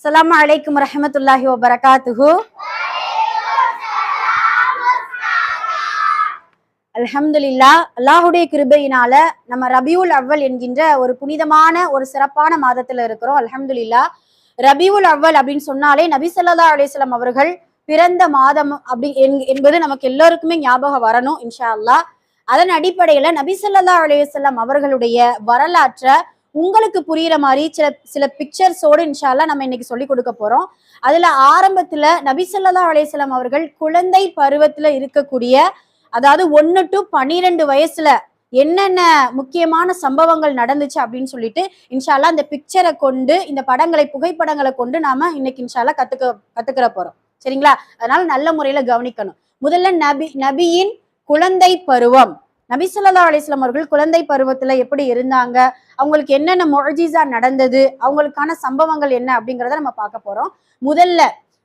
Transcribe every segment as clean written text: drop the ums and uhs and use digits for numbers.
அஸ்ஸலாமு அலைக்கும் வரஹ்மத்துல்லாஹி வபரகாத்துஹு. அல்ஹம்துலில்லாஹ், அல்லாஹுடைய கிருபையினால நம்ம ரபியுல் அவ்வல் என்கின்ற ஒரு புனிதமான ஒரு சிறப்பான மாதத்துல இருக்கிறோம். அல்ஹம்துலில்லாஹ். ரபியுல் அவ்வல் அப்படின்னு சொன்னாலே நபி ஸல்லல்லாஹு அலைஹி வஸல்லம் அவர்கள் பிறந்த மாதம் அப்படி என்பது நமக்கு எல்லோருக்குமே ஞாபகம் வரணும் இன்ஷா அல்லாஹ். அதன் அடிப்படையில நபி ஸல்லல்லாஹு அலைஹி வஸல்லம் அவர்களுடைய வரலாற்றை உங்களுக்கு புரியுற மாதிரி சில பிக்சர்ஸோடு இன்ஷா அல்லாஹ் நம்ம இன்னைக்கு சொல்லி கொடுக்க போறோம். அதுல ஆரம்பத்துல நபி ஸல்லல்லாஹு அலைஹி வஸல்லம் அவர்கள் குழந்தை பருவத்துல இருக்கக்கூடிய, அதாவது 1 to 12 வயசுல என்னென்ன முக்கியமான சம்பவங்கள் நடந்துச்சு அப்படின்னு சொல்லிட்டு இன்ஷா அல்லாஹ் இந்த பிக்சரை கொண்டு, இந்த படங்களை புகைப்படங்களை கொண்டு நாம இன்னைக்கு இன்ஷா அல்லாஹ் கத்துக்கிற போறோம். சரிங்களா? அதனால நல்ல முறையில கவனிக்கணும். முதல்ல நபியின் குழந்தை பருவம். நபி ஸல்லல்லாஹு அலைஹி வஸல்லம் அவர்கள் குழந்தை பருவத்துல எப்படி இருந்தாங்க, அவங்களுக்கு என்னென்ன முஅஜிஸா நடந்தது, அவங்களுக்கான சம்பவங்கள் என்ன அப்படிங்கிறத நம்ம பார்க்க போறோம். முதல்ல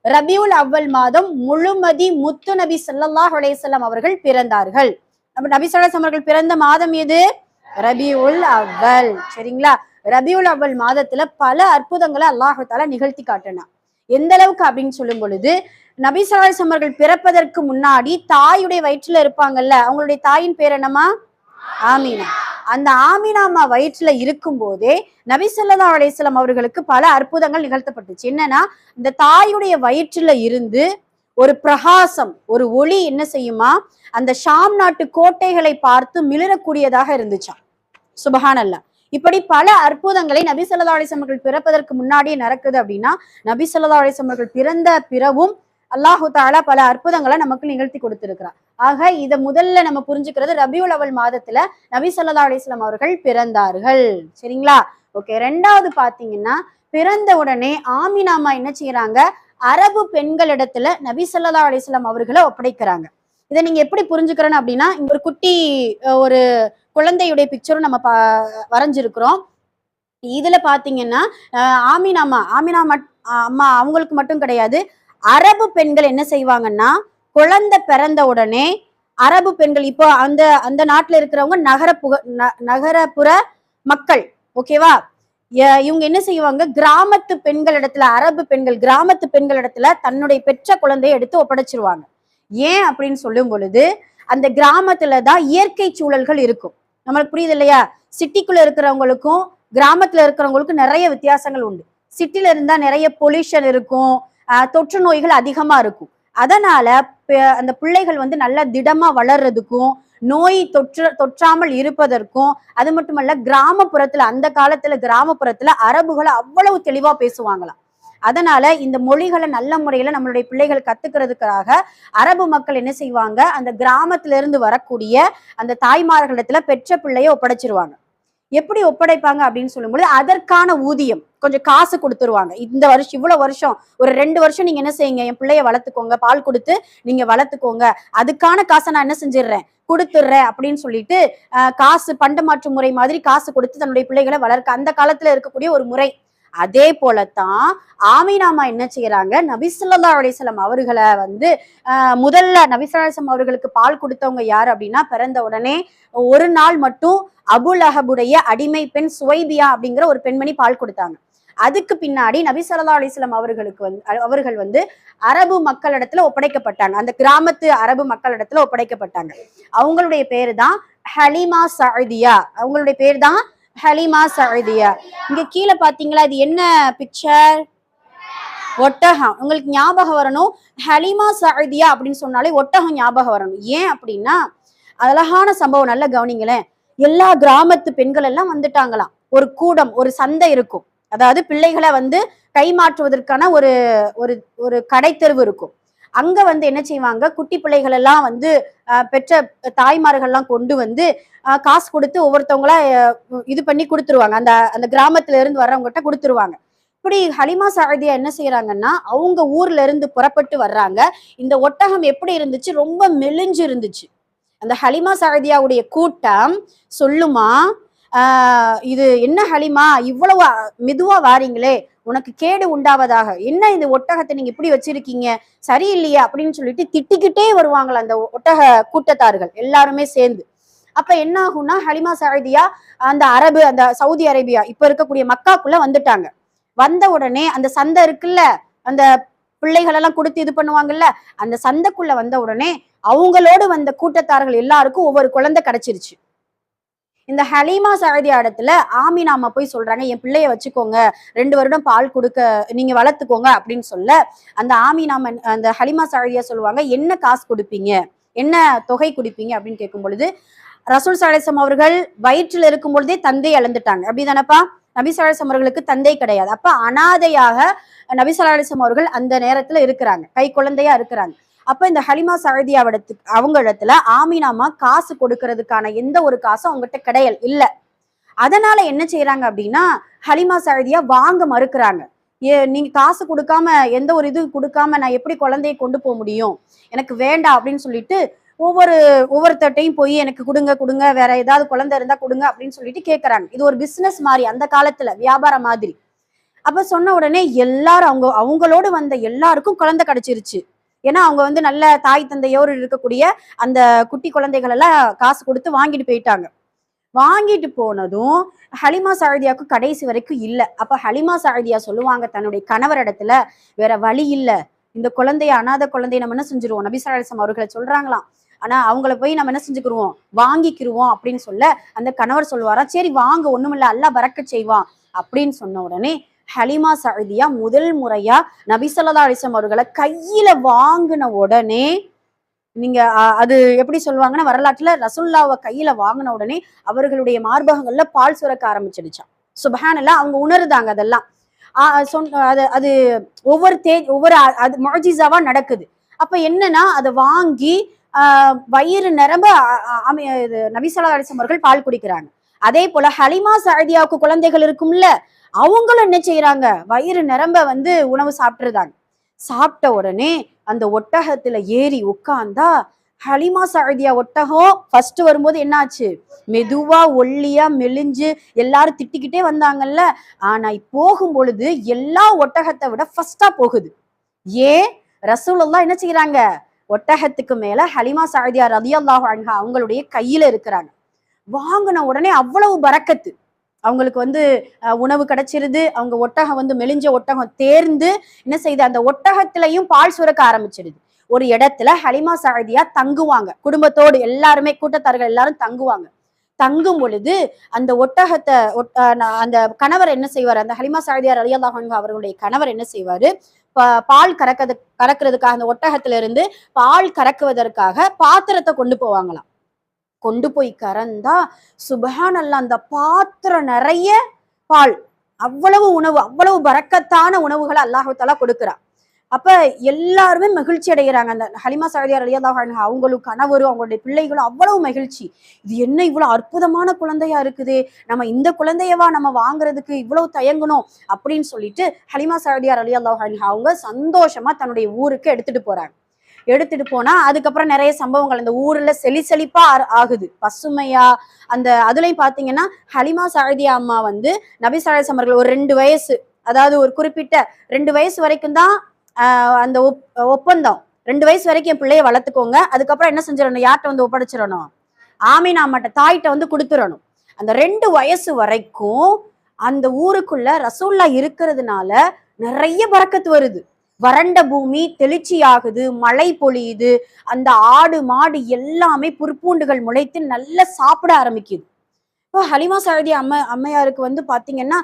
ரபியுல் அவ்வல் மாதம் முழுமதி முத்து நபி ஸல்லல்லாஹு அலைஹி வஸல்லம் அவர்கள் பிறந்தார்கள். நபி ஸல்லல்லாஹு அலைஹி வஸல்லம் அவர்கள் பிறந்த மாதம் எது? ரபியுல் அவ்வல். சரிங்களா? ரபியுல் அவ்வல் மாதத்துல பல அற்புதங்களை அல்லாஹ் தஆலா நிகழ்த்தி காட்டினான். எந்த அளவுக்கு அப்படின்னு சொல்லும் பொழுது, நபி ஸல்லல்லாஹு அலைஹி வஸல்லம் அவர்கள் பிறப்பதற்கு முன்னாடி தாயுடைய வயிற்றுல இருப்பாங்கல்ல, அவங்களுடைய தாயின் பேர் என்னமா? ஆமீனா. அந்த ஆமீனாமா வயிற்றுல இருக்கும் போதே நபி ஸல்லல்லாஹு அலைஹி வஸல்லம் அவர்களுக்கு பல அற்புதங்கள் நிகழ்த்தப்பட்டுச்சு. என்னன்னா, இந்த தாயுடைய வயிற்றுல இருந்து ஒரு பிரகாசம், ஒரு ஒளி என்ன செய்யுமா, அந்த ஷாம் நாட்டு கோட்டைகளை பார்த்து மிளிரக்கூடியதாக இருந்துச்சாம். சுபஹானல்லாஹ். இப்படி பல அற்புதங்களை நபி ஸல்லல்லாஹு அலைஹி வஸல்லம் அவர்கள் பிறப்பதற்கு முன்னாடியே நடக்குது. அப்படின்னா நபி ஸல்லல்லாஹு அலைஹி வஸல்லம் அவர்கள் பிறந்த பிறவும் அல்லாஹு தஆலா பல அற்புதங்களை நமக்கு நிகழ்த்தி கொடுத்திருக்கிறார். ஆக இதை முதல்ல நம்ம புரிஞ்சுக்கிறது, ரபியுல் அவ்வல் மாதத்துல நபி ஸல்லல்லாஹு அலைஹி வஸல்லம் அவர்கள் பிறந்தார்கள். சரிங்களா? ஓகே. ரெண்டாவது பாத்தீங்கன்னா, பிறந்த உடனே ஆமினாமா என்ன செய்யறாங்க, அரபு பெண்களிடத்துல நபி ஸல்லல்லாஹு அலைஹி வஸல்லம் அவர்களை ஒப்படைக்கிறாங்க. இதை நீங்க எப்படி புரிஞ்சுக்கிறோன்னு அப்படின்னா, இங்க ஒரு குட்டி ஒரு குழந்தையுடைய பிக்சரும் நம்ம வரைஞ்சிருக்கிறோம். இதுல பாத்தீங்கன்னா ஆமினாமா அம்மா அவங்களுக்கு மட்டும் கிடையாது, அரபு பெண்கள் என்ன செய்வாங்கன்னா, குழந்தை பிறந்த உடனே அரபு பெண்கள், இப்போ அந்த அந்த நாட்டுல இருக்கிறவங்க நகரப்புற மக்கள், ஓகேவா, இவங்க என்ன செய்வாங்க, கிராமத்து பெண்களிடத்துல, அரபு பெண்கள் கிராமத்து பெண்களிடத்துல தன்னுடைய பெற்ற குழந்தையை எடுத்து ஒப்படைச்சிருவாங்க. ஏன் அப்படின்னு சொல்லும் பொழுது, அந்த கிராமத்துலதான் இயற்கை சூழல்கள் இருக்கும். நம்மளுக்கு புரியுது இல்லையா? சிட்டிக்குள்ள இருக்கிறவங்களுக்கும் கிராமத்துல இருக்கிறவங்களுக்கும் நிறைய வித்தியாசங்கள் உண்டு. சிட்டில இருந்தா நிறைய பொல்யூஷன் இருக்கும், தொற்று நோய்கள் அதிகமா இருக்கும். அதனால அந்த பிள்ளைகள் வந்து நல்லா திடமா வளர்றதுக்கும், நோய் தொற்றாமல் இருப்பதற்கும், அது மட்டுமல்ல கிராமப்புறத்துல, அந்த காலத்துல கிராமப்புறத்துல அரபுகளை அவ்வளவு தெளிவா பேசுவாங்களாம். அதனால இந்த மொழிகளை நல்ல முறையில நம்மளுடைய பிள்ளைகள் கத்துக்கிறதுக்காக அரபு மக்கள் என்ன செய்வாங்க, அந்த கிராமத்துல இருந்து வரக்கூடிய அந்த தாய்மார்களிடத்துல பெற்ற பிள்ளைய ஒப்படைச்சிருவாங்க. எப்படி ஒப்படைப்பாங்க அப்படின்னு சொல்லும்போது, அதற்கான ஊதியம் கொஞ்சம் காசு கொடுத்துருவாங்க. இந்த வருஷம், இவ்வளவு வருஷம், ஒரு 2 வருஷம் நீங்க என்ன செய்யுங்க, என் பிள்ளைய வளர்த்துக்கோங்க, பால் கொடுத்து நீங்க வளர்த்துக்கோங்க, அதுக்கான காசை நான் என்ன செஞ்சிடுறேன், கொடுத்துடுறேன் அப்படின்னு சொல்லிட்டு காசு, பண்ட மாற்று முறை மாதிரி காசு கொடுத்து தன்னுடைய பிள்ளைகளை வளர்க்க அந்த காலத்துல இருக்கக்கூடிய ஒரு முறை. அதே போலத்தான் ஆமினாமா என்ன செய்யறாங்க, நபி ஸல்லல்லாஹு அலைஹி வஸல்லம் அவர்களை வந்து முதல்ல நபி ஸல்லல்லாஹு அலைஹி வஸல்லம் அவர்களுக்கு பால் கொடுத்தவங்க யாரு அப்படின்னா, பிறந்த உடனே ஒரு நாள் மட்டும் அபுல் அஹபுடைய அடிமை பெண் சுவைபியா அப்படிங்கிற ஒரு பெண்மணி பால் கொடுத்தாங்க. அதுக்கு பின்னாடி நபி ஸல்லல்லாஹு அலைஹி வஸல்லம் அவர்கள் வந்து அரபு மக்களிடத்துல ஒப்படைக்கப்பட்டாங்க. அந்த கிராமத்து அரபு மக்களிடத்துல ஒப்படைக்கப்பட்டாங்க. அவங்களுடைய பேரு தான் ஹலீமா சஅதியா. அவங்களுடைய பேர் தான் ஹலீமா சஅதியா. இங்க கீழே பாத்தீங்களா, இது என்ன பிக்சர்? ஒட்டகம். உங்களுக்கு ஞாபகம் வரணும், ஹலீமா சஅதியா அப்படின்னு சொன்னாலே ஒட்டகம் ஞாபகம் வரணும். ஏன் அப்படின்னா, அழகான சம்பவம், நல்ல கவனிங்களேன். எல்லா கிராமத்து பெண்கள் எல்லாம் வந்துட்டாங்களாம். ஒரு கூடம், ஒரு சந்தை இருக்கும். அதாவது பிள்ளைகளை வந்து கைமாற்றுவதற்கான ஒரு ஒரு ஒரு கடைத்தெருவு இருக்கும். அங்க வந்து என்ன செய்வாங்க, குட்டி பிள்ளைகள் எல்லாம் வந்து பெற்ற தாய்மார்கள்லாம் கொண்டு வந்து காசு கொடுத்து ஒவ்வொருத்தவங்களா இது பண்ணி கொடுத்துருவாங்க. அந்த அந்த கிராமத்துல இருந்து வர்றவங்ககிட்ட கொடுத்துருவாங்க. இப்படி ஹலிமா சஅதியா என்ன செய்யறாங்கன்னா, அவங்க ஊர்ல இருந்து புறப்பட்டு வர்றாங்க. இந்த ஒட்டகம் எப்படி இருந்துச்சு, ரொம்ப மெலிஞ்சு இருந்துச்சு. அந்த ஹலிமா சஅதியாவுடைய கூட்டம் சொல்லுமா, இது என்ன ஹலிமா, இவ்வளவு மெதுவா வாரீங்களே, உனக்கு கேடு உண்டாவதாக, என்ன இந்த ஒட்டகத்தை நீங்க இப்படி வச்சிருக்கீங்க, சரியில்லையே அப்படின்னு சொல்லிட்டு திட்டிக்கிட்டே வருவாங்களா அந்த ஒட்டக கூட்டத்தார்கள் எல்லாருமே சேர்ந்து. அப்ப என்ன ஆகும்னா, ஹலிமா சஅதியா அந்த சவுதி அரேபியா இப்ப இருக்கக்கூடிய மக்காக்குள்ள வந்துட்டாங்க. வந்த உடனே அந்த சந்தை இருக்குல்ல, அந்த பிள்ளைகள் எல்லாம் கொடுத்து இது பண்ணுவாங்கல்ல, அந்த சந்தைக்குள்ள வந்த உடனே அவங்களோடு வந்த கூட்டத்தார்கள் எல்லாருக்கும் ஒவ்வொரு குழந்தை கிடைச்சிருச்சு. இந்த ஹலீமா சஅதியா இடத்துல ஆமினா அம்மா போய் சொல்றாங்க, என் பிள்ளைய வச்சுக்கோங்க, 2 வருடம் பால் கொடுக்க நீங்க வளர்த்துக்கோங்க அப்படின்னு சொல்ல, அந்த ஆமினா அந்த ஹலீமா சஅதியா சொல்லுவாங்க, என்ன காசு கொடுப்பீங்க, என்ன தொகை கொடுப்பீங்க அப்படின்னு கேட்கும் பொழுது, ரசூல் ஸல்லல்லாஹு அவர்கள் வயிற்றில் இருக்கும் பொழுதே தந்தை இழந்துட்டாங்க. அப்படிதானப்பா? நபி ஸல்லல்லாஹு அவர்களுக்கு தந்தை கிடையாது. அப்ப அனாதையாக நபி ஸல்லல்லாஹு அவர்கள் அந்த நேரத்துல இருக்கிறாங்க, கை குழந்தையா இருக்கிறாங்க. அப்ப இந்த ஹலிமா சஅதியாவிடத்துக்கு அவங்க இடத்துல ஆமினாமா காசு கொடுக்கறதுக்கான எந்த ஒரு காசும் அவங்ககிட்ட கிடையாது இல்ல. அதனால என்ன செய்யறாங்க அப்படின்னா, ஹலிமா சஅதியா வாங்க மறுக்கிறாங்க. நீங்க காசு கொடுக்காம, எந்த ஒரு இது கொடுக்காம நான் எப்படி குழந்தையை கொண்டு போக முடியும், எனக்கு வேண்டாம் அப்படின்னு சொல்லிட்டு ஒவ்வொருத்தட்டையும் போய் எனக்கு கொடுங்க கொடுங்க, வேற ஏதாவது குழந்தை இருந்தா கொடுங்க அப்படின்னு சொல்லிட்டு கேட்கறாங்க. இது ஒரு பிசினஸ் மாதிரி, அந்த காலத்துல வியாபாரம் மாதிரி. அப்ப சொன்ன உடனே எல்லாரும் அவங்களோடு வந்த எல்லாருக்கும் குழந்தை கிடைச்சிருச்சு. ஏன்னா அவங்க வந்து நல்ல தாய் தந்தையோடு இருக்கக்கூடிய அந்த குட்டி குழந்தைகள் எல்லாம் காசு கொடுத்து வாங்கிட்டு போயிட்டாங்க. வாங்கிட்டு போனதும் ஹலிமா சஅதியாவுக்கு கடைசி வரைக்கும் இல்ல. அப்ப ஹலிமா சஅதியா சொல்லுவாங்க தன்னுடைய கணவர் இடத்துல, வேற வழி இல்ல, இந்த குழந்தைய அனாதை குழந்தைய நம்ம என்ன செஞ்சிருவோம், நபி ஸல்லல்லாஹு அலைஹி வஸல்லம் அவர்களை சொல்றாங்களாம், ஆனா அவங்கள போய் நம்ம என்ன செஞ்சுக்கிருவோம், வாங்கிக்கிருவோம் அப்படின்னு சொல்ல, அந்த கணவர் சொல்லுவாரா, சரி வாங்க, ஒண்ணுமில்ல, அல்லாஹ் பரக்கத் செய்வான் அப்படின்னு சொன்ன உடனே ஹலிமா சஅதியா முதல் முறையா நபி ஸல்லல்லாஹு அலைஹி வஸல்லம் அவர்களை கையில வாங்கின உடனே, நீங்க அது எப்படி சொல்லுவாங்கன்னா, வரலாற்றுல ரசூலுல்லாஹ்வை கையில வாங்கின உடனே அவர்களுடைய மார்பகங்கள்ல பால் சுரக்க ஆரம்பிச்சிடுச்சாம். சுப்ஹானல்லாஹ். அவங்க உணருதாங்க அதெல்லாம். அது ஒவ்வொரு அது முஅஜிஸாவா நடக்குது. அப்ப என்னன்னா, அதை வாங்கி வயிறு நிரம்ப நபி ஸல்லல்லாஹு அலைஹி வஸல்லம் அவர்கள் பால் குடிக்கிறாங்க. அதே போல ஹலிமா சஅதியாவுக்கு குழந்தைகள் இருக்கும்ல, அவங்களும் என்ன செய்யறாங்க, வயிறு நிரம்ப வந்து உணவு சாப்பிட்டுருந்தாங்க. சாப்பிட்ட உடனே அந்த ஒட்டகத்துல ஏறி உட்கார்ந்தா, ஹலிமா சஅதியா ஒட்டகம் ஃபர்ஸ்ட் வரும்போது என்னாச்சு, மெதுவா ஒல்லியா மெலிஞ்சு எல்லாரும் திட்டிக்கிட்டே வந்தாங்கல்ல, ஆனா போகும் பொழுது எல்லா ஒட்டகத்தை விட ஃபர்ஸ்டா போகுது. ஏன், ரசூலுல்லாஹ் என்ன செய்யறாங்க, ஒட்டகத்துக்கு மேல ஹலிமா சஅதியா ரலியல்லாஹு அன்ஹா அவங்களுடைய கையில இருக்கிறாங்க. வாங்கின உடனே அவ்வளவு பரக்கத்து அவங்களுக்கு வந்து உணவு கிடைச்சிருது. அவங்க ஒட்டகம் வந்து மெலிஞ்ச ஒட்டகம் தேர்ந்து என்ன செய்யுது, அந்த ஒட்டகத்திலையும் பால் சுரக்க ஆரம்பிச்சிடுது. ஒரு இடத்துல ஹலிமா சஅதியா தங்குவாங்க, குடும்பத்தோடு எல்லாருமே, கூட்டத்தார்கள் எல்லாரும் தங்குவாங்க. தங்கும் பொழுது அந்த ஒட்டகத்தை அந்த கணவர் என்ன செய்வார், அந்த ஹலிமா சஅதியா ரலியல்லாஹு அன்ஹா அவர்களுடைய கணவர் என்ன செய்வாரு, பால் கறக்கிறதுக்காக அந்த ஒட்டகத்துல இருந்து பால் கறக்குவதற்காக பாத்திரத்தை கொண்டு போவாங்களாம். கொண்டு போய் கறந்தா சுப்ஹானல்லாஹ், அந்த பாத்திரம் நிறைய பால், அவ்வளவு உணவு, அவ்வளவு பரக்கத்தான உணவுகளை அல்லாஹ் தஆலா கொடுக்கிறான். அப்ப எல்லாருமே மகிழ்ச்சி அடைகிறாங்க. அந்த ஹலிமா சஅதியா ரலியல்லாஹு அன்ஹா அவங்களும் கணவரும் அவங்களுடைய பிள்ளைகளும் அவ்வளவு மகிழ்ச்சி. இது என்ன இவ்வளவு அற்புதமான குழந்தையா இருக்குது, நம்ம இந்த குழந்தையவா நம்ம வாங்குறதுக்கு இவ்வளவு தயங்கணும் அப்படின்னு சொல்லிட்டு ஹலிமா சஅதியா ரலியல்லாஹு அன்ஹா அவங்க சந்தோஷமா தன்னுடைய ஊருக்கு எடுத்துட்டு போறாங்க. எடுத்துட்டு போனா அதுக்கப்புறம் நிறைய சம்பவங்கள் அந்த ஊர்ல செழிப்பா ஆகுது, பசுமையா. அந்த அதுலயும் பாத்தீங்கன்னா ஹலிமா சஅதியா அம்மா வந்து நபி ஸல்லல்லாஹு அலைஹி வஸல்லம் அவர்கள் ஒரு 2 வயசு, அதாவது ஒரு குறிப்பிட்ட 2 வயசு வரைக்கும் தான் அந்த ஒப்பந்தம். 2 வயசு வரைக்கும் என் பிள்ளைய வளர்த்துக்கோங்க, அதுக்கப்புறம் என்ன செஞ்சிடணும், யார்கிட்ட வந்து ஒப்படைச்சிடணும், ஆமினா அம்மாட்ட, தாய்கிட்ட வந்து கொடுத்துடணும். அந்த 2 வயசு வரைக்கும் அந்த ஊருக்குள்ள ரசூலுல்லாஹ் இருக்கிறதுனால நிறைய பரக்கத்து வருது. வறண்ட பூமி தெளிச்சி ஆகுது, மழை பொழியுது, அந்த ஆடு மாடு எல்லாமே புற்பூண்டுகள் முளைத்து நல்லா சாப்பிட ஆரம்பிக்குது. இப்போ ஹலிமா சஅதியா அம்மையாருக்கு வந்து பாத்தீங்கன்னா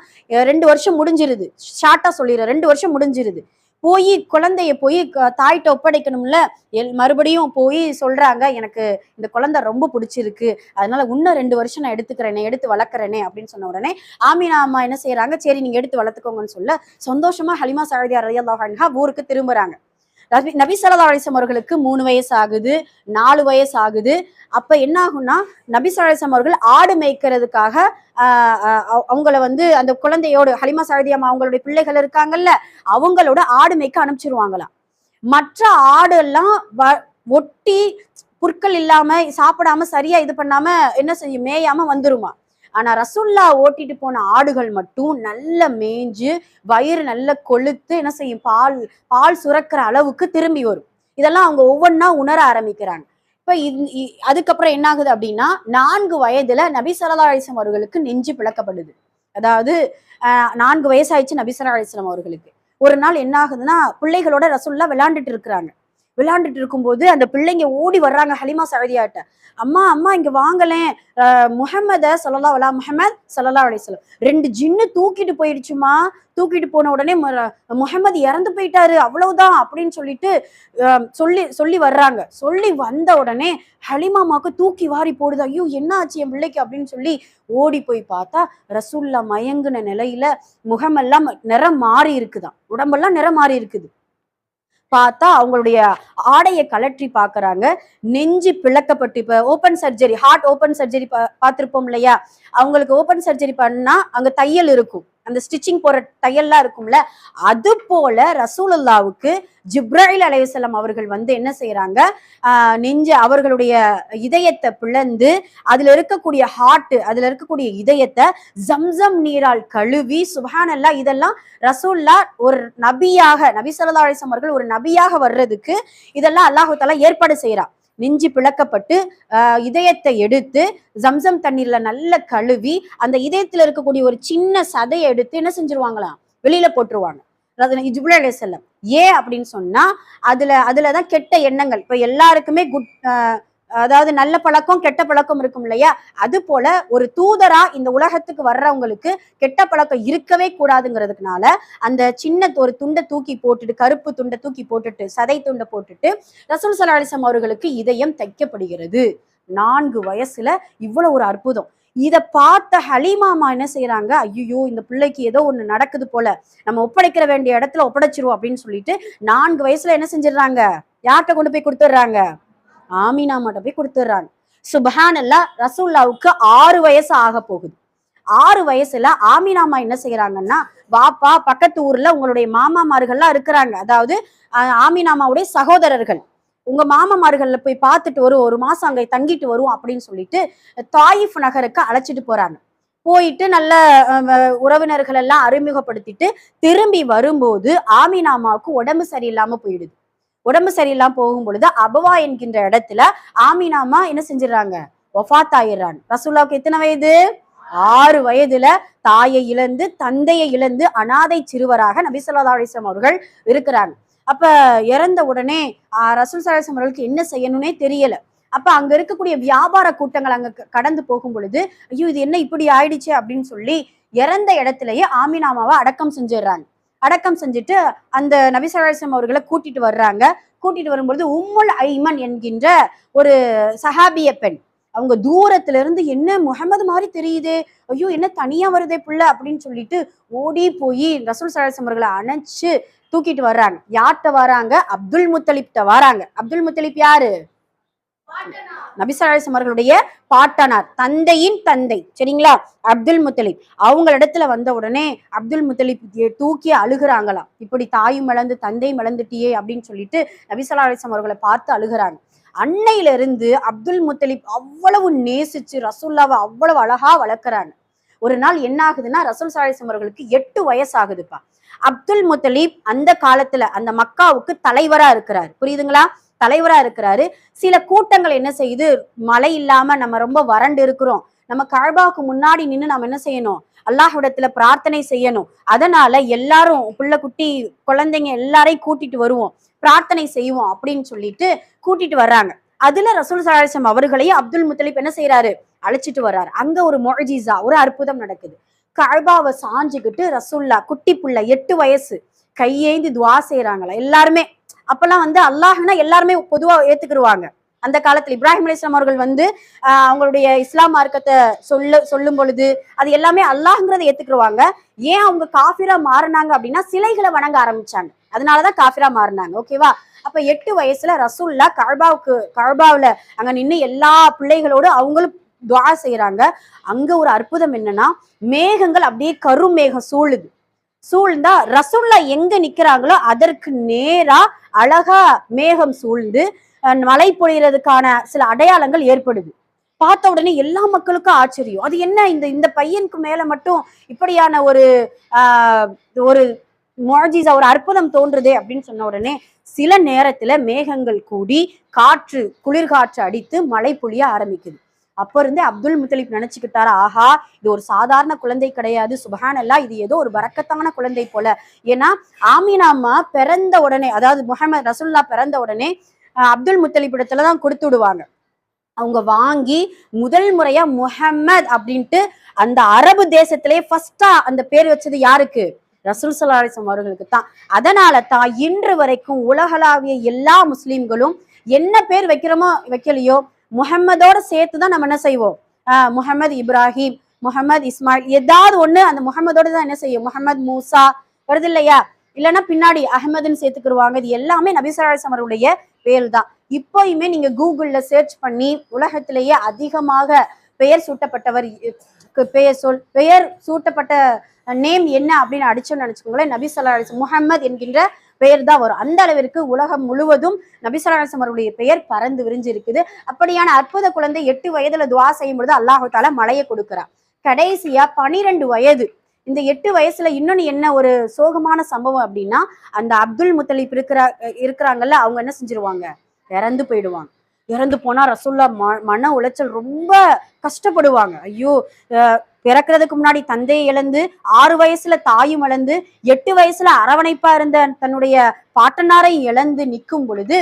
2 வருஷம் முடிஞ்சிருது. ஷார்ட்டா சொல்லிடுறேன், 2 வருஷம் முடிஞ்சிருது. போய் குழந்தைய போய் தாய்கிட்ட ஒப்படைக்கணும்ல, மறுபடியும் போய் சொல்றாங்க, எனக்கு இந்த குழந்தை ரொம்ப பிடிச்சிருக்கு, அதனால இன்னும் 2 வருஷம் நான் எடுத்துக்கிறேனே, எடுத்து வளர்க்குறேனே அப்படின்னு சொன்ன உடனே ஆமினா அம்மா என்ன செய்யறாங்க, சரி நீங்க எடுத்து வளர்த்துக்கோங்கன்னு சொல்ல சந்தோஷமா ஹலிமா சஅதியா ரலியல்லாஹு அன்ஹா ஊருக்கு திரும்புறாங்க. நபி ஸல்லல்லாஹு அலைஹி வஸல்லம் அவர்களுக்கு 3 வயசு ஆகுது, 4 வயசு ஆகுது. அப்ப என்ன ஆகும்னா, நபி ஸல்லல்லாஹு அலைஹி வஸல்லம் அவர்கள் ஆடு மேய்க்கிறதுக்காக அவங்கள வந்து அந்த குழந்தையோடு, ஹலிமா சஅதியா அவங்களுடைய பிள்ளைகள் இருக்காங்கல்ல, அவங்களோட ஆடு மேய்க்க அனுப்பிச்சிருவாங்களாம். மற்ற ஆடு எல்லாம் ஒட்டி புற்கள் இல்லாம சாப்பிடாம சரியா இது பண்ணாம என்ன செய்யும், மேயாம வந்துருமா. ஆனா ரசூலுல்லாஹ் ஓட்டிட்டு போன ஆடுகள் மட்டும் நல்ல மேய்ஞ்சு வயிறு நல்ல கொழுத்து என்ன செய்யும், பால் சுரக்கிற அளவுக்கு திரும்பி வரும். இதெல்லாம் அவங்க ஒவ்வொன்னா உணர ஆரம்பிக்கிறாங்க. இப்ப அதுக்கப்புறம் என்ன ஆகுது அப்படின்னா, 4 வயதுல நபி ஸல்லல்லாஹு அலைஹி வஸல்லம் அவர்களுக்கு நெஞ்சு பிளக்கப்படுது. அதாவது 4 வயசாயிடுச்சு நபி ஸல்லல்லாஹு அலைஹி வஸல்லம் அவர்களுக்கு. ஒரு நாள் என்ன ஆகுதுன்னா, பிள்ளைகளோட ரசூலுல்லா விளையாண்டுட்டு இருக்கிறாங்க. விளையாண்டுட்டு இருக்கும்போது அந்த பிள்ளைங்க ஓடி வர்றாங்க ஹலிமா சஅதியாட்ட. அம்மா அம்மா இங்க வாங்களேன், முஹம்மது ஸல்லல்லாஹு அலைஹி வஸல்லம் 2 ஜின்னு தூக்கிட்டு போயிடுச்சுமா. தூக்கிட்டு போன உடனே முஹம்மது இறந்து போயிட்டாரு, அவ்வளவுதான் அப்படின்னு சொல்லிட்டு சொல்லி சொல்லி வர்றாங்க. சொல்லி வந்த உடனே ஹலிமாமாக்கு தூக்கி வாரி போடுது. ஐயோ என்ன ஆச்சு என் பிள்ளைக்கு அப்படின்னு சொல்லி ஓடி போய் பார்த்தா ரசூல்லா மயங்குன நிலையில முகமெல்லாம் நிறம் மாறி இருக்குதாம், உடம்பெல்லாம் நிறம் மாறி இருக்குது. பார்த்தா அவங்களுடைய ஆடையை கலற்றி பாக்குறாங்க, நெஞ்சு பிளக்கப்பட்டு. இப்ப open surgery, heart open surgery பார்த்திருப்போம் இல்லையா, அவங்களுக்கு ஓபன் சர்ஜரி பண்ணா அங்க தையல் இருக்கும், அந்த ஸ்டிச்சிங் போற தையல்லாம் இருக்கும்ல, அது போல ரசூலுல்லாவுக்கு ஜிப்ராயில் அலைஹிஸ்ஸலாம் அவர்கள் வந்து என்ன செய்யறாங்க, நெஞ்சு அவர்களுடைய இதயத்தை பிளந்து அதுல இருக்கக்கூடிய ஹார்ட், அதுல இருக்கக்கூடிய இதயத்தை ஜம்சம் நீரால் கழுவி, சுப்ஹானல்லாஹ், இதெல்லாம் ரசூல்லா ஒரு நபியாக, நபி ஸல்லல்லாஹு அலைஹி வஸல்லம் அவர்கள் ஒரு நபியாக வர்றதுக்கு இதெல்லாம் அல்லாஹ் தஆலா ஏற்பாடு செய்யறான். நெஞ்சு பிளக்கப்பட்டு இதயத்தை எடுத்து ஜம்சம் தண்ணீர்ல நல்ல கழுவி அந்த இதயத்துல இருக்கக்கூடிய ஒரு சின்ன சதையை எடுத்து என்ன செஞ்சிருவாங்களாம், வெளியில போட்டுருவாங்க ஜிப்ராயில் அலைஹிஸ்ஸலாம். ஏன் அப்படின்னு சொன்னா அதுலதான் கெட்ட எண்ணங்கள், இப்ப எல்லாருக்குமே அதாவது நல்ல பழக்கம் கெட்ட பழக்கம் இருக்கும் இல்லையா, அது போல ஒரு தூதரா இந்த உலகத்துக்கு வர்றவங்களுக்கு கெட்ட பழக்கம் இருக்கவே கூடாதுங்கிறதுனால அந்த சின்ன ஒரு துண்டை தூக்கி போட்டுட்டு, கருப்பு துண்டை தூக்கி போட்டுட்டு, சதை துண்டை போட்டுட்டு ரசூல் ஸல்லல்லாஹு அலைஹி வஸல்லம் அவர்களுக்கு இதயம் தைக்கப்படுகிறது. 4 வயசுல இவ்வளவு ஒரு அற்புதம். இத பார்த்த ஹலீமாமா என்ன செய்யறாங்க, ஐயோ இந்த பிள்ளைக்கு ஏதோ ஒண்ணு நடக்குது போல, நம்ம ஒப்படைக்கிற வேண்டிய இடத்துல ஒப்படைச்சிருவோம் அப்படின்னு சொல்லிட்டு 4 வயசுல என்ன செஞ்சிடறாங்க, யார்கிட்ட கொண்டு போய் கொடுத்துடுறாங்க, ஆமினாமாட்ட போய் கொடுத்துடுறாங்க. சுப்ஹானல்லாஹ், ரசூலுல்லாவுக்கு 6 வயசு ஆக போகுது. 6 வயசுல ஆமினாமா என்ன செய்யறாங்கன்னா, வாப்பா பக்கத்து ஊர்ல உங்களுடைய மாமாமார்கள்லாம் இருக்கிறாங்க, அதாவது ஆமினாமாவுடைய சகோதரர்கள், உங்க மாமாமார்கள்ல போய் பார்த்துட்டு வரும், 1 மாசம் அங்க தங்கிட்டு வரும் அப்படின்னு சொல்லிட்டு தாயிஃப் நகருக்கு அழைச்சிட்டு போறாங்க. போயிட்டு நல்ல உறவினர்கள் எல்லாம் அறிமுகப்படுத்திட்டு திரும்பி வரும்போது ஆமினாமாவுக்கு உடம்பு சரியில்லாம போயிடுது. உடம்பு சரியில்லாம போகும் பொழுது அபவா என்கின்ற இடத்துல ஆமினாமா என்ன செஞ்சிடறாங்க, வஃபாத் ஆயிடுறாங்க. ரசூலுல்லாவுக்கு எத்தனை வயது, 6 வயதுல தாயை இழந்து தந்தையை இழந்து அனாதை சிறுவராக நபி ஸல்லல்லாஹு அலைஹி வஸல்லம் அவர்கள் இருக்கிறாங்க. அப்ப இறந்த உடனே ரசூல் ஸல்லல்லாஹு அலைஹி வஸல்லம் அவர்களுக்கு என்ன செய்யணும்னே தெரியல. அப்ப அங்க இருக்கக்கூடிய வியாபார கூட்டங்கள் அங்க கடந்து போகும் பொழுது, ஐயோ இது என்ன இப்படி ஆயிடுச்சு அப்படின்னு சொல்லி இறந்த இடத்திலேயே ஆமினாமாவை அடக்கம் செஞ்சிடறாங்க. அடக்கம் செஞ்சுட்டு அந்த நபி ஸல்லல்லாஹு அலைஹி வஸல்லம் அவர்களை கூட்டிட்டு வர்றாங்க. கூட்டிட்டு வரும்பொழுது உம்முல் ஐமன் என்கின்ற ஒரு சஹாபிய பெண், அவங்க தூரத்துல இருந்து என்ன முஹம்மது மாதிரி தெரியுது, ஐயோ என்ன தனியா வருதே புள்ள அப்படின்னு சொல்லிட்டு ஓடி போய் ரசூல் ஸல்லல்லாஹு அலைஹி வஸல்லம் அவர்களை அணைச்சு தூக்கிட்டு வர்றாங்க. யார்கிட்ட வராங்க, அப்துல் முத்தலிப்ட்ட வராங்க. அப்துல் முத்தலிப் யாரு, நபி ஸல்லல்லாஹு அலைஹி வஸல்லம் அவர்களுடைய பாட்டனார், தந்தையின் தந்தை, சரிங்களா, அப்துல் முத்தலிப். அவங்க இடத்துல வந்த உடனே அப்துல் முத்தலிப் தூக்கி அழுகுறாங்களாம், இப்படி தாயும் இழந்து தந்தையும் இழந்துட்டியே அப்படின்னு சொல்லிட்டு நபி ஸல்லல்லாஹு அலைஹி வஸல்லம் அவர்களை பார்த்து அழுகுறாங்க. அன்னையில இருந்து அப்துல் முத்தலிப் அவ்வளவு நேசிச்சு ரசூல்லாவை அவ்வளவு அழகா வளர்க்குறாங்க. ஒரு நாள் என்ன ஆகுதுன்னா, ரசூல் ஸல்லல்லாஹு அலைஹி வஸல்லம் அவர்களுக்கு 8 வயசு ஆகுதுப்பா. அப்துல் முத்தலிப் அந்த காலத்துல அந்த மக்காவுக்கு தலைவரா இருக்கிறாரு, புரியுதுங்களா, தலைவரா இருக்கிறாரு. சில கூட்டங்கள் என்ன செய்யுது, மழை இல்லாம நம்ம ரொம்ப வறண்டு இருக்கிறோம், நம்ம கஅபாவுக்கு முன்னாடி நின்று நம்ம என்ன செய்யணும், அல்லாஹ்விடத்துல பிரார்த்தனை செய்யணும், அதனால எல்லாரும் புள்ள குட்டி குழந்தைங்க எல்லாரையும் கூட்டிட்டு வருவோம், பிரார்த்தனை செய்வோம் அப்படின்னு சொல்லிட்டு கூட்டிட்டு வர்றாங்க. அதுல ரசூல் ஸல்லல்லாஹு அலைஹி வஸல்லம் அவர்களையும் அப்துல் முத்தலிப் என்ன செய்யறாரு, அழைச்சிட்டு வர்றாரு. அங்க ஒரு முஅஜிஸா, ஒரு அற்புதம் நடக்குது. கஅபாவை சாஞ்சுக்கிட்டு ரசூல்லா குட்டி புள்ள 8 வயசு கையேந்தி துவா செய்யறாங்களா எல்லாருமே. அப்பெல்லாம் வந்து அல்லாஹ்னா எல்லாருமே பொதுவா ஏத்துக்கிடுவாங்க. அந்த காலத்துல இப்ராஹிம் அலைஹிஸ்ஸலாம் அவர்கள் வந்து அவங்களுடைய இஸ்லாம் மார்க்கத்தை சொல்லும் பொழுது அது எல்லாமே அல்லாஹ்ங்கிறத ஏத்துக்கிடுவாங்க. ஏன் அவங்க காஃபிரா மாறினாங்க அப்படின்னா, சிலைகளை வணங்க ஆரம்பிச்சாங்க, அதனாலதான் காஃபிரா மாறினாங்க. ஓகேவா, அப்ப 8 வயசுல ரசூல்லா கஅபாவுல அங்க நின்று எல்லா பிள்ளைகளோடு அவங்களும் துவா செய்யறாங்க. அங்க ஒரு அற்புதம் என்னன்னா, மேகங்கள் அப்படியே கருமேகம் சூழ்ந்தா ரசூல்லா எங்க நிக்கிறாங்களோ அதற்கு நேரா அழகா மேகம் சூழ்ந்து மழை பொழியறதுக்கான சில அடையாளங்கள் ஏற்படுது. பார்த்த உடனே எல்லா மக்களுக்கும் ஆச்சரியம், அது என்ன இந்த பையனுக்கு மேல மட்டும் இப்படியான ஒரு ஒரு முஅஜிஸா, ஒரு அற்புதம் தோன்றுதே அப்படின்னு சொன்ன உடனே சில நேரத்துல மேகங்கள் கூடி குளிர்காற்று அடித்து மழை பொழிய ஆரம்பிக்குது. அப்ப இருந்தே அப்துல் முத்தலிப் நினைச்சுக்கிட்டாரா, ஆஹா இது ஒரு சாதாரண குழந்தை கிடையாது, சுபஹானல்லாஹ் இது ஏதோ ஒரு பரக்கத்தான குழந்தை போல. ஏன்னா ஆமீனா அம்மா பிறந்த உடனே, அதாவது முஹம்மது ரசூலுல்லாஹ் பிறந்த உடனே அப்துல் முத்தலிப் இடத்துலதான் கொடுத்து விடுவாங்க. அவங்க வாங்கி முதல் முறையா முஹம்மத் அப்படின்ட்டு அந்த அரபு தேசத்திலே ஃபர்ஸ்டா அந்த பேர் வச்சது யாருக்கு? ரசூல் ஸல்லல்லாஹு அலைஹி வஸல்லம் அவர்களுக்கு தான். அதனால தான் இன்று வரைக்கும் உலகளாவிய எல்லா முஸ்லிம்களும் என்ன பேர் வைக்கிறோமோ வைக்கலையோ முஹம்மதோட சேர்த்துதான் நம்ம என்ன செய்வோம், முஹம்மது இப்ராஹிம், முஹம்மது இஸ்மாயில், ஏதாவது ஒண்ணு அந்த முஹம்மதோட தான் என்ன செய்யும், முஹம்மது மூசா வருது இல்லையா, இல்லைன்னா பின்னாடி அஹமதுன்னு சேர்த்துக்கிடுவாங்க. இது எல்லாமே நபி ஸல்லல்லாஹு அலைஹி வஸல்லம் அவருடைய பேர் தான். இப்பயுமே நீங்க கூகுள்ல சர்ச் பண்ணி உலகத்திலேயே அதிகமாக பெயர் சூட்டப்பட்டவர் பெயர் சூட்டப்பட்ட நேம் என்ன அப்படின்னு அடிச்சோன்னு நினைச்சுக்கோங்களேன், நபி ஸல்லல்லாஹு அலைஹி வஸல்லம் முஹம்மது என்கின்ற பெயர் தான் வரும். அந்த அளவிற்கு உலகம் முழுவதும் நபி ஸல்லல்லாஹு அலைஹி வஸல்லம் அவருடைய பெயர் பறந்து விரிஞ்சு இருக்குது. அப்படியான அற்புத குழந்தை 8 வயதுல துவா செய்யும் பொழுது அல்லாஹ் தஆலா மழையை கொடுக்கிறார். கடைசியா 12 வயது, இந்த 8 வயசுல இன்னொன்னு என்ன ஒரு சோகமான சம்பவம் அப்படின்னா, அந்த அப்துல் முத்தலிப் இருக்கிறாங்கல்ல, அவங்க என்ன செஞ்சிருவாங்க, இறந்து போயிடுவாங்க. இறந்து போனா ரசூலுல்லாஹ் மன உளைச்சல் ரொம்ப கஷ்டப்படுவாங்க. ஐயோ, பிறக்கிறதுக்கு முன்னாடி தந்தையை இழந்து, 6 வயசுல தாயும் இழந்து, 8 வயசுல அரவணைப்பா இருந்த தன்னுடைய பாட்டனாரை இழந்து நிற்கும் பொழுது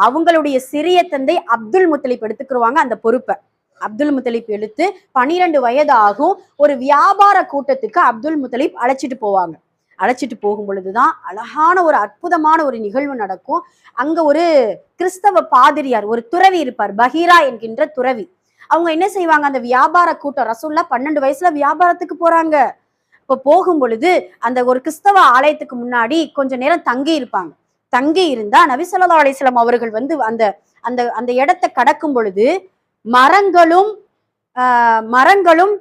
அவங்களுடைய சிறிய தந்தை அப்துல் முத்தலிப் எடுத்துக்கிடுவாங்க அந்த பொறுப்பை. அப்துல் முத்தலிப் எடுத்து 12 வயது ஆகும் ஒரு வியாபார கூட்டத்துக்கு அப்துல் முத்தலிப் அழைச்சிட்டு போவாங்க. அழைச்சிட்டு போகும் பொழுதுதான் அழகான ஒரு அற்புதமான ஒரு நிகழ்வு நடக்கும். அங்க ஒரு கிறிஸ்தவ பாதிரியார், ஒரு துறவி இருப்பார், பஹீரா என்கின்ற துறவி. அவங்க என்ன செய்வாங்க, அந்த வியாபார கூட்டம் ரசூலுல்லாஹ் 12 வயசுல வியாபாரத்துக்கு போறாங்க. இப்ப போகும் பொழுது அந்த ஒரு கிறிஸ்தவ ஆலயத்துக்கு முன்னாடி கொஞ்ச நேரம் தங்கி இருப்பாங்க. தங்கி இருந்தா நபி ஸல்லல்லாஹு அலைஹி வஸல்லம் அவர்கள் வந்து அந்த அந்த அந்த இடத்தை கடக்கும் பொழுது மரங்களும் மரங்களும்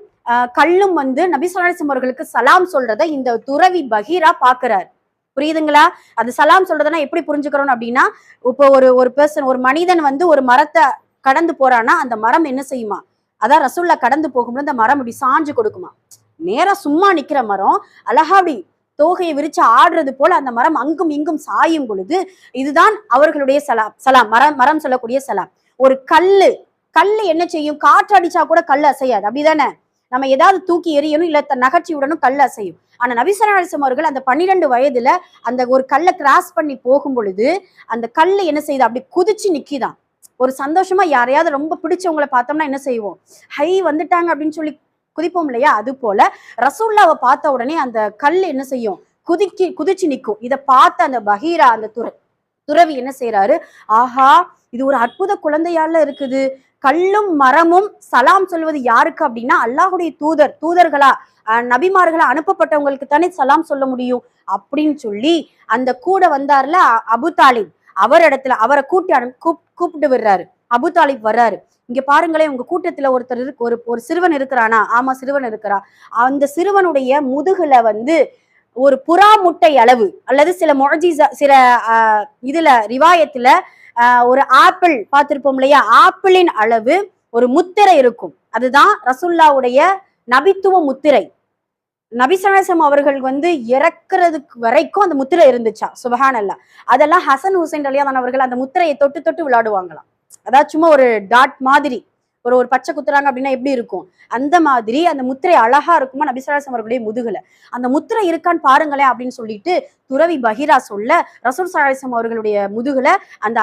கல்லும் வந்து நபி ஸல்லல்லாஹு அலைஹி வஸல்லம் அவர்களுக்கு சலாம் சொல்றதை இந்த துறவி பஹீரா பாக்குறாரு. புரியுதுங்களா? அது சலாம் சொல்றதுன்னா எப்படி புரிஞ்சுக்கிறோம் அப்படின்னா, இப்போ ஒரு பர்சன், ஒரு மனிதன் வந்து ஒரு மரத்தை கடந்து போறான்னா அந்த மரம் என்ன செய்யுமா, அதான் ரசூலுல்லாஹ் கடந்து போகும்போது அந்த மரம் இப்படி சாஞ்சு கொடுக்குமா. நேரா சும்மா நிக்கிற மரம் அழகா அப்படி தோகையை விரிச்சு ஆடுறது போல அந்த மரம் அங்கும் இங்கும் சாயும் பொழுது இதுதான் அவர்களுடைய சலாம். மரம் சொல்லக்கூடிய சலாம். ஒரு கல்லு என்ன செய்யும், காற்று அடிச்சா கூட கல் அசையாது, அப்படிதானே? நம்ம ஏதாவது தூக்கி எறியணும், இல்ல நகர்ச்சி விடணும், கல் அசையும். ஆனா நபி ஸல்லல்லாஹு அலைஹி வஸல்லம் அவர்கள் அந்த 12 வயதுல அந்த ஒரு கல்லை கிராஸ் பண்ணி போகும் பொழுது அந்த கல்லு என்ன செய்யுது, அப்படி குதிச்சு நிக்கிதான். ஒரு சந்தோஷமா யாரையாவது ரொம்ப பிடிச்சவங்களை பார்த்தோம்னா என்ன செய்வோம், ஹை வந்துட்டாங்க அப்படின்னு சொல்லி குதிப்போம் இல்லையா, அது போல ரசூலுல்லாஹ்வை பார்த்த உடனே அந்த கல் என்ன செய்யும், குதிச்சு நிற்கும். இதை பார்த்த அந்த பஹீரா, அந்த துறவி என்ன செய்யறாரு, ஆஹா இது ஒரு அற்புத குழந்தையால இருக்குது, கல்லும் மரமும் சலாம் சொல்வது யாருக்கு அப்படின்னா அல்லாஹுடைய தூதர்களா நபிமார்களா அனுப்பப்பட்டவங்களுக்கு தானே சலாம் சொல்ல முடியும் அப்படின்னு சொல்லி அந்த கூட வந்தார்ல அபு தாலிப், அவரை கூப்பிட்டு விடுறாரு. அபு தாலிப் வர்றாரு. இங்க பாருங்களேன், உங்க கூட்டத்துல ஒருத்தர் ஒரு சிறுவன் இருக்கிறானா? ஆமா, சிறுவன் இருக்கிறா. அந்த சிறுவனுடைய முதுகுல வந்து ஒரு புறா முட்டை அளவு அல்லது சில இதுல ரிவாயத்துல ஒரு ஆப்பிள் பார்த்திருப்போம் இல்லையா, ஆப்பிளின் அளவு ஒரு முத்திரை இருக்கும். அதுதான் ரசூலுல்லாஹ்வுடைய நபித்துவ முத்திரை. நபி ஸல்லல்லாஹு அலைஹி வஸல்லம் அவர்கள் வந்து இறக்குறதுக்கு வரைக்கும் அந்த முத்திரை இருந்துச்சா, சுபஹானல்லாஹ். அதெல்லாம் ஹசன் ஹுசைன் ரலியல்லாஹு அவர்கள் அந்த முத்திரையை தொட்டு தொட்டு விளையாடுவாங்களாம். அதாவது சும்மா ஒரு டாட் மாதிரி, ஒரு பச்சை குத்துறாங்க அப்படின்னா எப்படி இருக்கும், அந்த மாதிரி அந்த முத்திரை அழகா இருக்குமா நபி ஸல்லல்லாஹு அலைஹி வஸல்லம் அவர்களுடைய முதுகுல. அந்த முத்திரை இருக்கான்னு பாருங்களேன் அப்படின்னு சொல்லிட்டு துறவி பஹீரா சொல்ல ரசூல் ஸல்லல்லாஹு அலைஹி வஸல்லம் அவர்களுடைய முதுகுல அந்த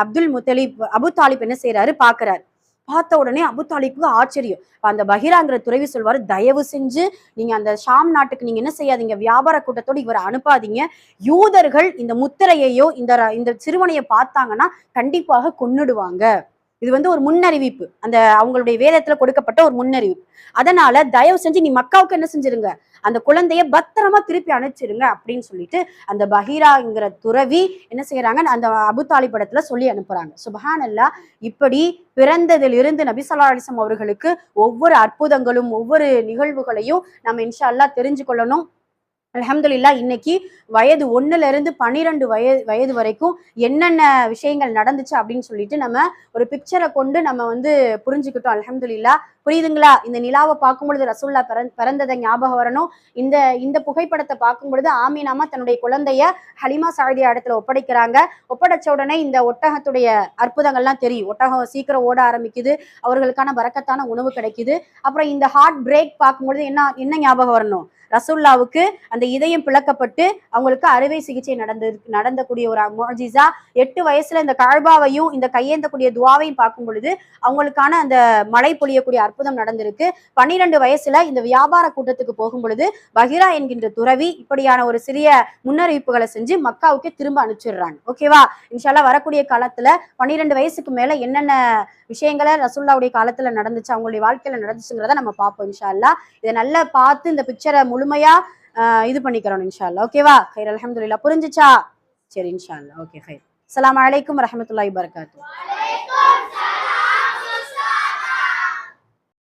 அபு தாலிப் என்ன செய்யறாரு, பாக்குறாரு. பார்த்த உடனே அபு தாலிப்புக்கு ஆச்சரியம். அந்த பஹீராங்கிற துறவி சொல்வாரு, தயவு செஞ்சு நீங்க அந்த ஷாம் நாட்டுக்கு நீங்க என்ன செய்யாதீங்க, வியாபார கூட்டத்தோடு இவரை அனுப்பாதீங்க. யூதர்கள் இந்த முத்திரையையோ இந்த சிறுவனையை பார்த்தாங்கன்னா கண்டிப்பாக கொன்னுடுவாங்க. இது வந்து ஒரு முன்னறிவிப்பு, அந்த அவங்களுடைய வேதத்துல கொடுக்கப்பட்ட ஒரு முன்னறிவிப்பு. அதனால தயவு செஞ்சு நீ மக்காவுக்கு என்ன செஞ்சிருங்க, அந்த குழந்தைய பத்திரமா திருப்பி அனுப்பிச்சிருங்க அப்படின்னு சொல்லிட்டு அந்த பஹீராங்கிற துறவி என்ன செய்யறாங்க, அந்த அபு தாலிப் படத்துல சொல்லி அனுப்புறாங்க. சுபஹானல்லாஹ். இப்படி பிறந்ததிலிருந்து நபி ஸல்லல்லாஹு அலைஹி வஸல்லம் அவர்களுக்கு ஒவ்வொரு அற்புதங்களும் ஒவ்வொரு நிகழ்வுகளையும் நம்ம இன்ஷா அல்லாஹ் தெரிஞ்சு கொள்ளணும். அல்ஹம்துலில்லாஹ் இன்னைக்கு வயது 1ல இருந்து 12 வயது வரைக்கும் என்னென்ன விஷயங்கள் நடந்துச்சு அப்படின்னு சொல்லிட்டு நம்ம ஒரு பிக்சரை கொண்டு நம்ம வந்து புரிஞ்சுக்கிட்டோம். அல்ஹம்துலில்லாஹ். புரியுதுங்களா? இந்த நிலாவை பார்க்கும் பொழுது ரசூல்லா பிறந்ததை ஞாபகம் வரணும். இந்த இந்த புகைப்படத்தை பார்க்கும் பொழுது ஆமீனாமா தன்னுடைய குழந்தைய ஹலிமா சாதியா இடத்துல ஒப்படைக்கிறாங்க. ஒப்படைச்ச உடனே இந்த ஒட்டகத்துடைய அற்புதங்கள்லாம் தெரியும். ஒட்டகம் சீக்கிரம் ஓட ஆரம்பிக்குது, அவர்களுக்கான பரக்கத்தான உணவு கிடைக்குது. அப்புறம் இந்த ஹார்ட் பிரேக் பார்க்கும்பொழுது என்ன என்ன ஞாபகம் வரணும்? ரசூல்லாவுக்கு அந்த இதயம் பிளக்கப்பட்டு அவங்களுக்கு அறுவை சிகிச்சை நடந்தக்கூடிய ஒரு முஅஜிஸா. 8 வயசுல இந்த கஅபாவையும் இந்த கையேந்தக்கூடிய துவாவையும் பார்க்கும் பொழுது அவங்களுக்கான அந்த மழை பொழியக்கூடிய அற்புதம் நடந்திருக்கு. 12 வயசுல இந்த வியாபார கூட்டத்துக்கு போகும் பொழுது பஹிரா என்கின்ற துறவி இப்படியான ஒரு சிறிய முன்னறிவிப்புகளை செஞ்சு மக்காவுக்கு திரும்ப அனுப்பிச்சிடுறாங்க. ஓகேவா? இன்ஷால்லா வரக்கூடிய காலத்துல 12 வயசுக்கு மேல என்னென்ன விஷயங்களை ரசூல்லாவுடைய காலத்துல நடந்துச்சு, அவங்களுடைய வாழ்க்கையில நடந்துச்சுங்கிறத நம்ம பார்ப்போம் இன்ஷா அல்லாஹ். இதை நல்லா பார்த்து இந்த பிக்சரை முழுமையா இது பண்ணிக்கிறோம் இன்ஷா அல்லாஹ். ஓகேவா? கைர் அல்ஹம்துலில்லாஹ். புரிஞ்சுச்சா? சரி இன்ஷா அல்லாஹ். ஓகே, கைர். அஸ்ஸலாமு அலைக்கும் வரஹ்மத்துல்லாஹி வபரகாத்துஹு.